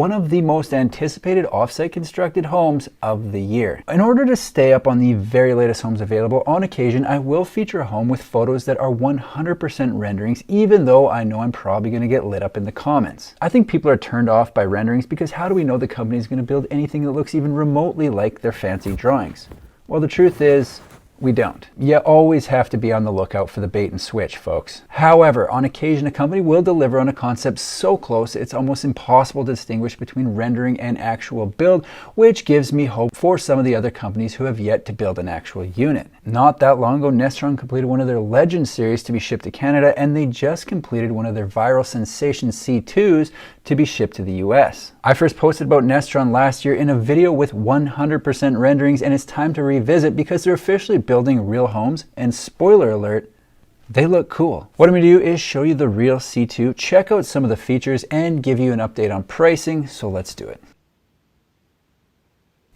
one of the most anticipated off-site constructed homes of the year. In order to stay up on the very latest homes available, on occasion I will feature a home with photos that are 100% renderings, even though I know I'm probably going to get lit up in the comments. I think people are turned off by renderings because how do we know the company is going to build anything that looks even remotely like their fancy drawings? Well, the truth is, we don't. You always have to be on the lookout for the bait and switch, folks. However, on occasion a company will deliver on a concept so close it's almost impossible to distinguish between rendering and actual build, which gives me hope for some of the other companies who have yet to build an actual unit. Not that long ago, Nestor completed one of their Legend series to be shipped to Canada, and they just completed one of their viral sensation C2s to be shipped to the US. I first posted about Nestor last year in a video with 100% renderings, and it's time to revisit because they're officially building real homes, and spoiler alert, they look cool. What I'm going to do is show you the real C2, check out some of the features, and give you an update on pricing, so let's do it.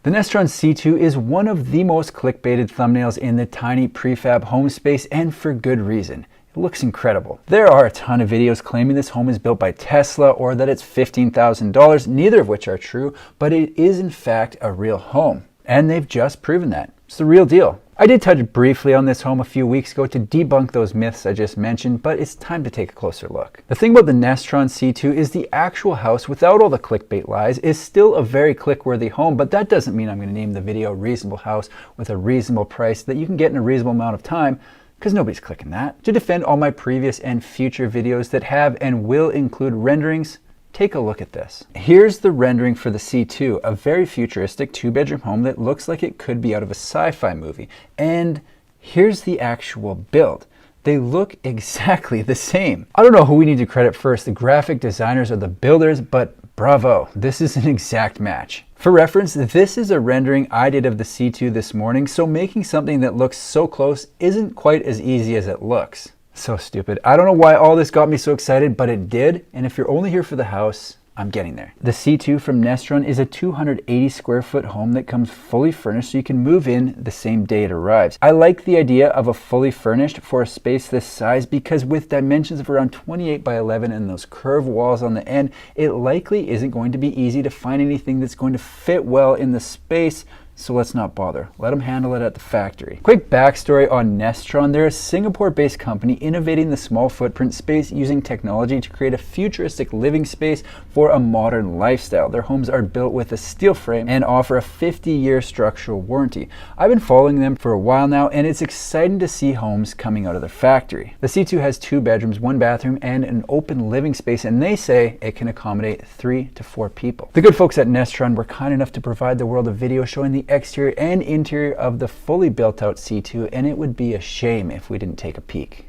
The Nestor C2 is one of the most clickbaited thumbnails in the tiny prefab home space, and for good reason. It looks incredible. There are a ton of videos claiming this home is built by Tesla or that it's $15,000, neither of which are true, but it is in fact a real home. And they've just proven that. It's the real deal. I did touch briefly on this home a few weeks ago to debunk those myths I just mentioned, but it's time to take a closer look. The thing about the Nestor C2 is the actual house, without all the clickbait lies, is still a very click-worthy home, but that doesn't mean I'm going to name the video Reasonable House with a reasonable price that you can get in a reasonable amount of time, because nobody's clicking that. To defend all my previous and future videos that have and will include renderings, take a look at this. Here's the rendering for the C2, a very futuristic 2-bedroom home that looks like it could be out of a sci-fi movie. And here's the actual build. They look exactly the same. I don't know who we need to credit first, the graphic designers or the builders, but bravo, this is an exact match. For reference, this is a rendering I did of the C2 this morning, so making something that looks so close isn't quite as easy as it looks. So stupid. I don't know why all this got me so excited, but it did, and if you're only here for the house, I'm getting there. The C2 from Nestor is a 280 square foot home that comes fully furnished so you can move in the same day it arrives. I like the idea of a fully furnished for a space this size because with dimensions of around 28 by 11 and those curved walls on the end, it likely isn't going to be easy to find anything that's going to fit well in the space. So let's not bother. Let them handle it at the factory. Quick backstory on Nestor. They're a Singapore-based company innovating the small footprint space using technology to create a futuristic living space for a modern lifestyle. Their homes are built with a steel frame and offer a 50-year structural warranty. I've been following them for a while now, and it's exciting to see homes coming out of their factory. The C2 has 2 bedrooms, 1 bathroom, and an open living space, and they say it can accommodate 3 to 4 people. The good folks at Nestor were kind enough to provide the world a video showing the exterior and interior of the fully built out C2, and it would be a shame if we didn't take a peek.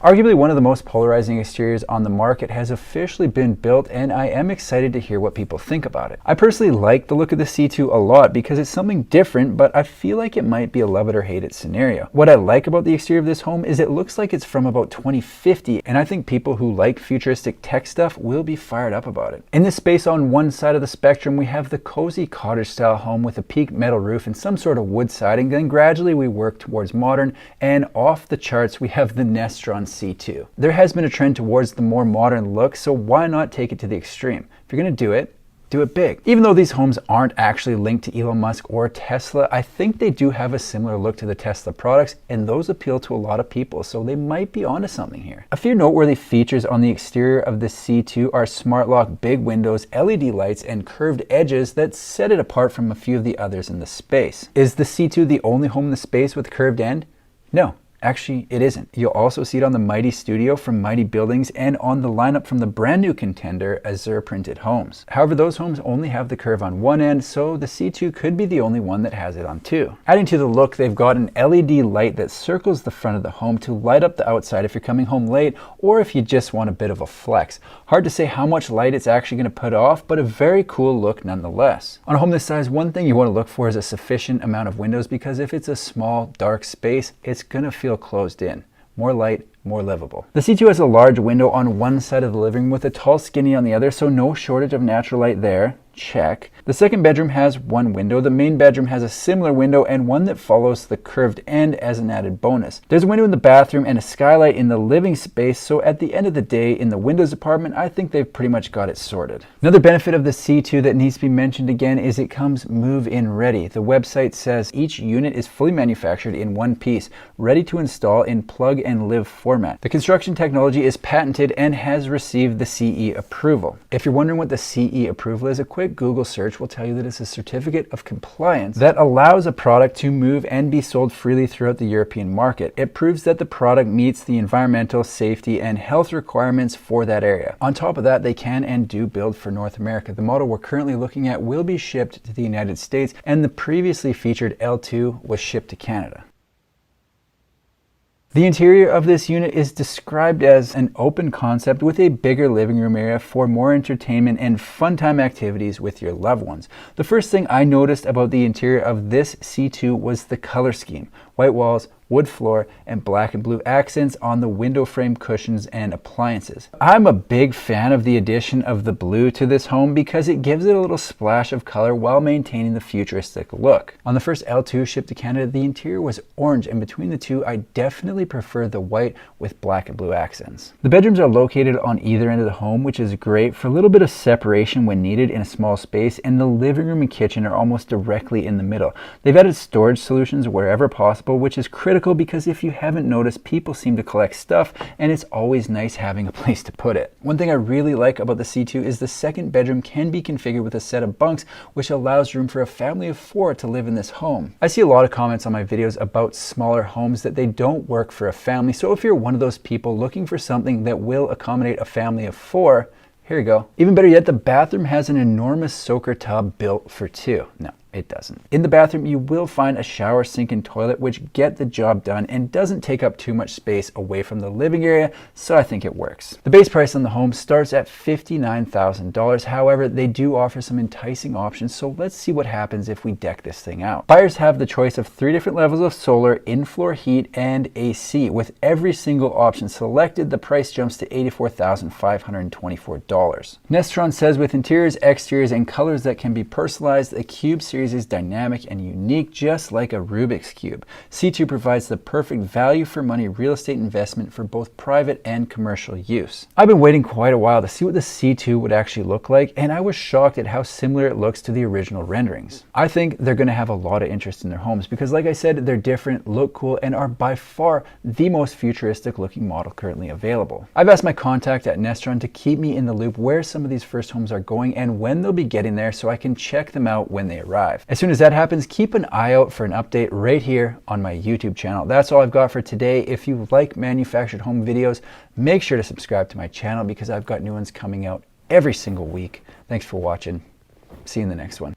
Arguably one of the most polarizing exteriors on the market has officially been built, and I am excited to hear what people think about it. I personally like the look of the C2 a lot because it's something different, but I feel like it might be a love it or hate it scenario. What I like about the exterior of this home is it looks like it's from about 2050, and I think people who like futuristic tech stuff will be fired up about it. In this space on one side of the spectrum, we have the cozy cottage style home with a peaked metal roof and some sort of wood siding. Then gradually we work towards modern, and off the charts we have the Nestor C2. There has been a trend towards the more modern look, so why not take it to the extreme? If you're going to do it big. Even though these homes aren't actually linked to Elon Musk or Tesla, I think they do have a similar look to the Tesla products, and those appeal to a lot of people, so they might be onto something here. A few noteworthy features on the exterior of the C2 are smart lock big windows, LED lights, and curved edges that set it apart from a few of the others in the space. Is the C2 the only home in the space with curved end? No. Actually, it isn't. You'll also see it on the Mighty Studio from Mighty Buildings and on the lineup from the brand new contender Azure Printed Homes. However, those homes only have the curve on one end, so the C2 could be the only one that has it on 2. Adding to the look, they've got an LED light that circles the front of the home to light up the outside if you're coming home late or if you just want a bit of a flex. Hard to say how much light it's actually going to put off, but a very cool look nonetheless. On a home this size, one thing you want to look for is a sufficient amount of windows, because if it's a small, dark space, it's going to feel closed in. More light, more livable. The C2 has a large window on one side of the living room with a tall skinny on the other, so no shortage of natural light there. check. The second bedroom has one window. The main bedroom has a similar window and one that follows the curved end as an added bonus. There's a window in the bathroom and a skylight in the living space, so at the end of the day, in the windows department, I think they've pretty much got it sorted. Another benefit of the C2 that needs to be mentioned again is it comes move-in ready. The website says each unit is fully manufactured in one piece, ready to install in plug and live format. The construction technology is patented and has received the CE approval. If you're wondering what the CE approval is, a quick Google search will tell you that it's a certificate of compliance that allows a product to move and be sold freely throughout the European market. It proves that the product meets the environmental, safety, and health requirements for that area. On top of that, they can and do build for North America. The model we're currently looking at will be shipped to the United States, and the previously featured L2 was shipped to Canada. The interior of this unit is described as an open concept with a bigger living room area for more entertainment and fun time activities with your loved ones. The first thing I noticed about the interior of this C2 was the color scheme. White walls, wood floor, and black and blue accents on the window frame cushions and appliances. I'm a big fan of the addition of the blue to this home because it gives it a little splash of color while maintaining the futuristic look. On the first L2 shipped to Canada, the interior was orange, and between the two, I definitely prefer the white with black and blue accents. The bedrooms are located on either end of the home, which is great for a little bit of separation when needed in a small space, and the living room and kitchen are almost directly in the middle. They've added storage solutions wherever possible, which is critical because if you haven't noticed, people seem to collect stuff and it's always nice having a place to put it. One thing I really like about the C2 is the second bedroom can be configured with a set of bunks, which allows room for a family of 4 to live in this home. I see a lot of comments on my videos about smaller homes that they don't work for a family, so if you're one of those people looking for something that will accommodate a family of 4, here you go. Even better yet, the bathroom has an enormous soaker tub built for 2. No, it doesn't. In the bathroom, you will find a shower, sink, and toilet, which get the job done and doesn't take up too much space away from the living area, so I think it works. The base price on the home starts at $59,000. However, they do offer some enticing options, so let's see what happens if we deck this thing out. Buyers have the choice of 3 different levels of solar, in-floor heat, and AC. With every single option selected, the price jumps to $84,524. Nestron says with interiors, exteriors, and colors that can be personalized, the Cube series is dynamic and unique, just like a Rubik's Cube. C2 provides the perfect value for money real estate investment for both private and commercial use. I've been waiting quite a while to see what the C2 would actually look like, and I was shocked at how similar it looks to the original renderings. I think they're going to have a lot of interest in their homes because, like I said, they're different, look cool, and are by far the most futuristic looking model currently available. I've asked my contact at Nestron to keep me in the loop where some of these first homes are going and when they'll be getting there so I can check them out when they arrive. As soon as that happens, keep an eye out for an update right here on my YouTube channel. That's all I've got for today. If you like manufactured home videos, make sure to subscribe to my channel because I've got new ones coming out every single week. Thanks for watching. See you in the next one.